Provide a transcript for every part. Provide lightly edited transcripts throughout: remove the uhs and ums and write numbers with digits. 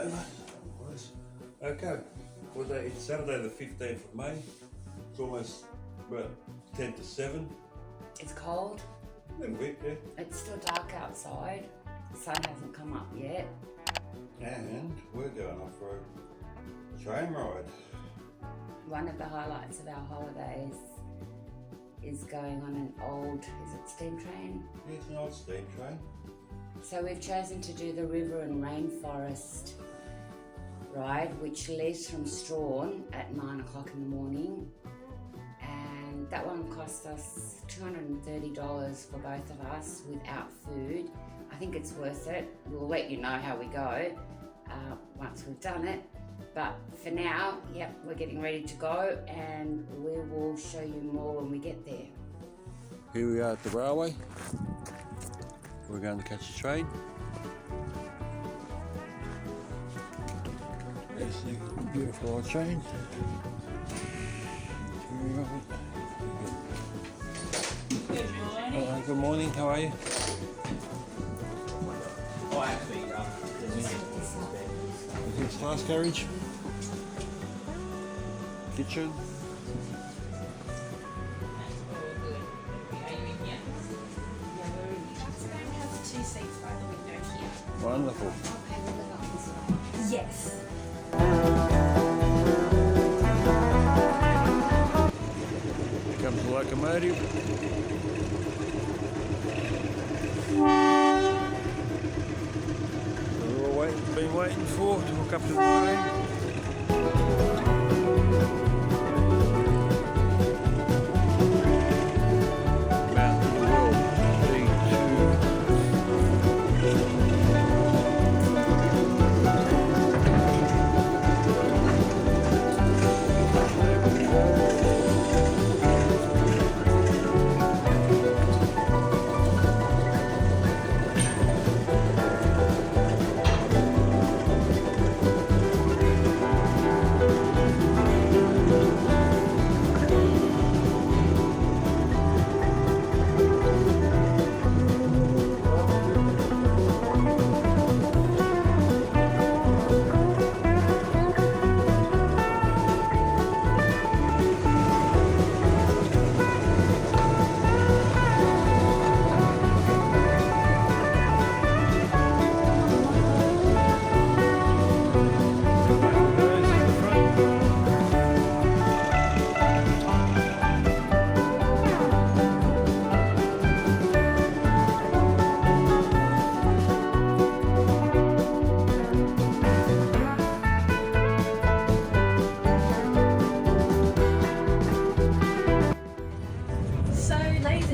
Okay, well, it's Saturday the 15th of May. It's almost about 10 to 7. It's cold. A little bit, yeah. It's still dark outside. The sun hasn't come up yet. And we're going off for a train ride. One of the highlights of our holidays is going on an old, is it steam train? Yeah, it's an old steam train. So we've chosen to do the river and rainforest ride, which leaves from Strawn at 9 o'clock in the morning. And that one cost us $230 for both of us without food. I think it's worth it. We'll let you know how we go once we've done it. But for now, yep, we're getting ready to go and we will show you more when we get there. Here we are at the railway. We're going to catch a train. There's the beautiful old train. Good morning. Hello, good morning, how are you? Oh, actually, This last carriage. Kitchen. Wonderful. Yes. Here comes the locomotive. We're all been waiting for to hook up to the train.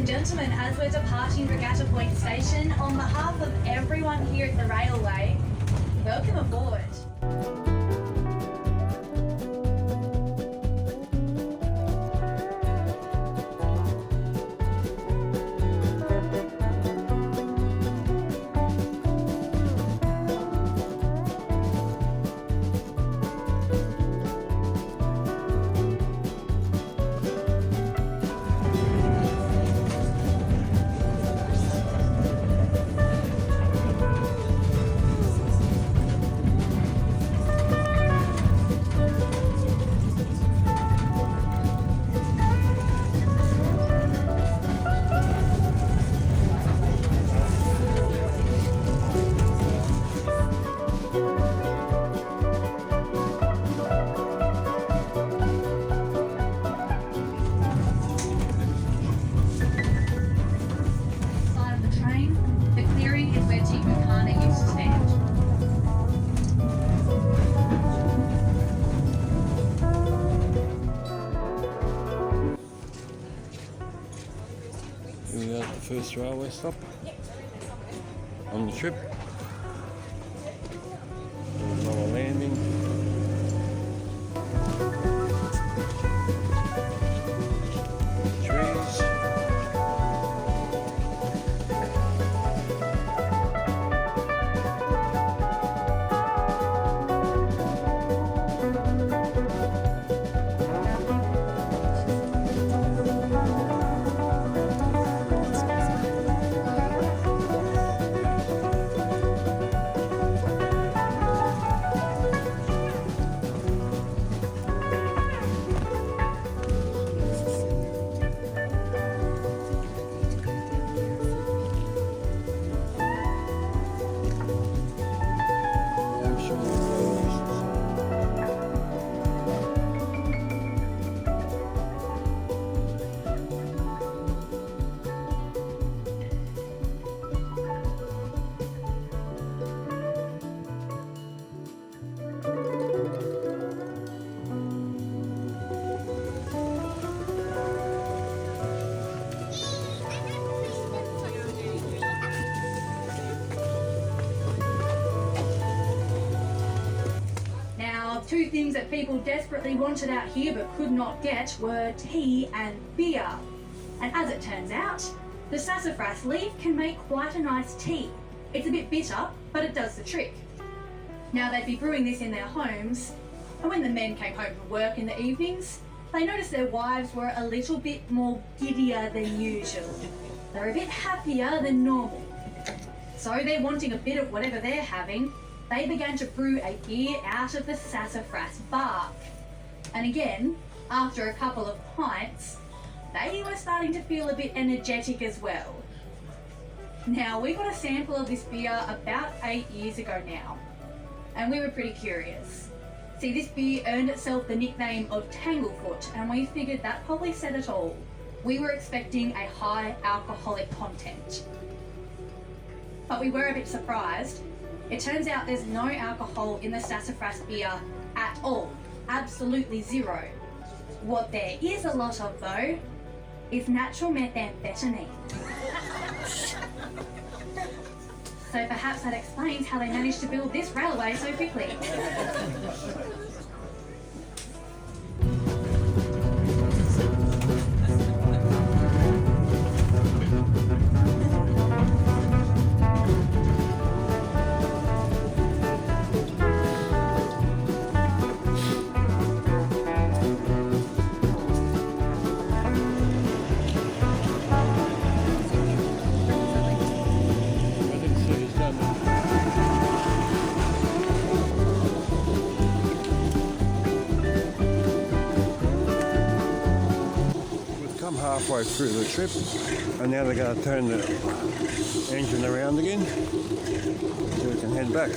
Gentlemen, as we're departing Regatta Point Station, on behalf of everyone here at the railway, welcome aboard. Here we are at the first railway stop on the trip. There's another landing. Trees. two things that people desperately wanted out here but could not get were tea and beer. And as it turns out, the sassafras leaf can make quite a nice tea. It's a bit bitter, but it does the trick. Now they'd be brewing this in their homes, and when the men came home from work in the evenings, they noticed their wives were a little bit more giddier than usual. They're a bit happier than normal. So they're wanting a bit of whatever they're having, they began to brew a beer out of the sassafras bark. And again, after a couple of pints, they were starting to feel a bit energetic as well. Now, we got a sample of this beer about 8 years ago now, and we were pretty curious. See, this beer earned itself the nickname of Tanglefoot, and we figured that probably said it all. We were expecting a high alcoholic content. But we were a bit surprised. It turns out there's no alcohol in the sassafras beer at all. Absolutely zero. What there is a lot of, though, is natural methamphetamine. So perhaps that explains how they managed to build this railway so quickly. Halfway through the trip, and now they're going to turn the engine around again so we can head back.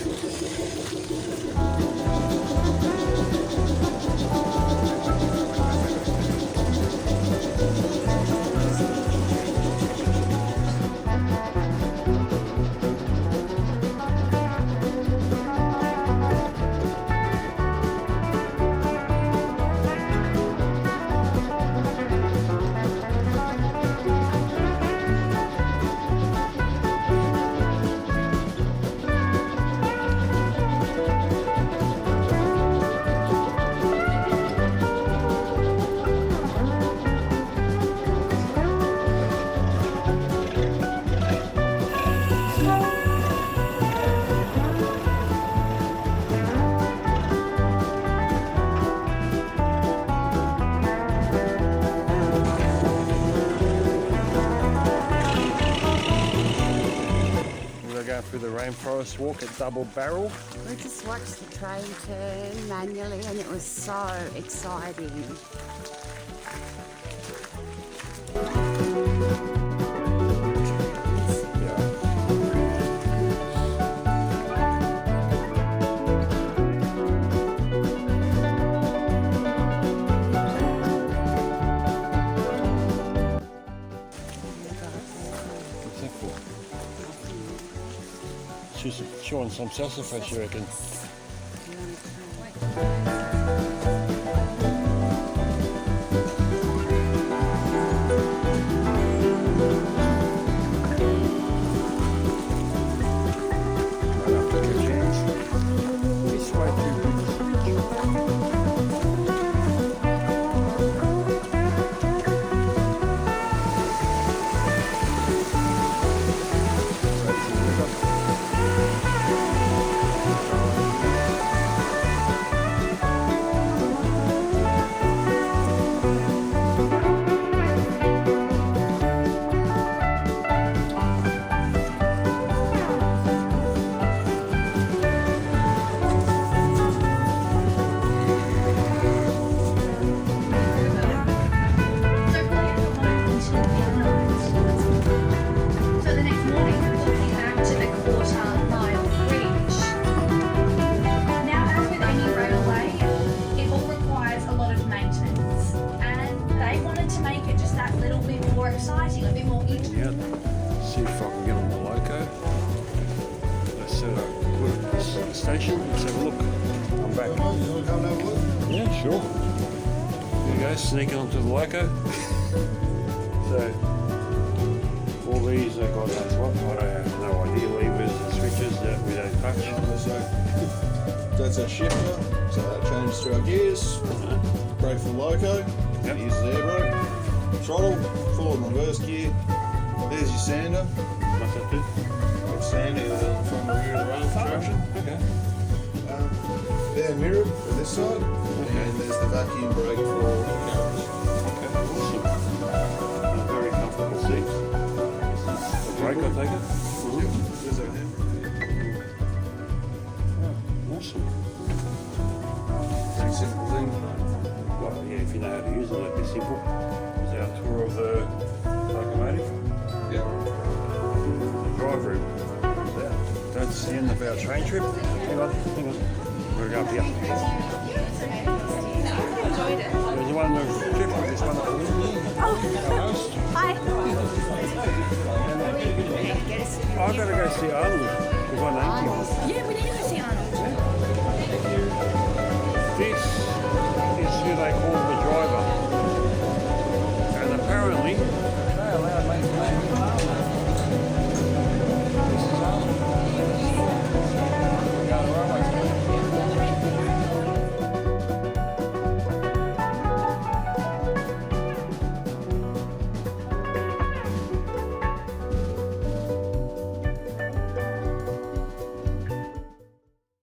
Through the Rainforest walk at double barrel. We just watched the train turn manually and it was so exciting. Chewing some sassafras, you reckon? exciting, a bit more interesting. Yeah. See if I can get on the loco. Let's put it at the station. Let's have a look. I'm back. You want to come and have a look? Yeah, sure. Here we go, sneaking onto the loco. So, all these have got what? I have no idea, levers and switches that we don't touch. That's our shifter, so that changes through our gears. Brake for the loco, Yep. uses air brake. Throttle, forward and reverse gear. There's your sander. What's that do? Got sander from the rear of the rail traction. Okay. They're mirrored for this side, and there's the vacuum brake for cameras. Okay. Awesome. Very comfortable seats. A brake, I take it? Yep, there's our hand. Awesome. Pretty simple thing. Well, yeah, if you know how to use it, it'd be simple. It's our tour of the locomotive. Yep. Drive room. That's the end of our train trip. Hang on. We're going up here. There's the one on the trip, this one up here. Our host. Hi. I've got to go see Arlen. We've got an Yeah, we need to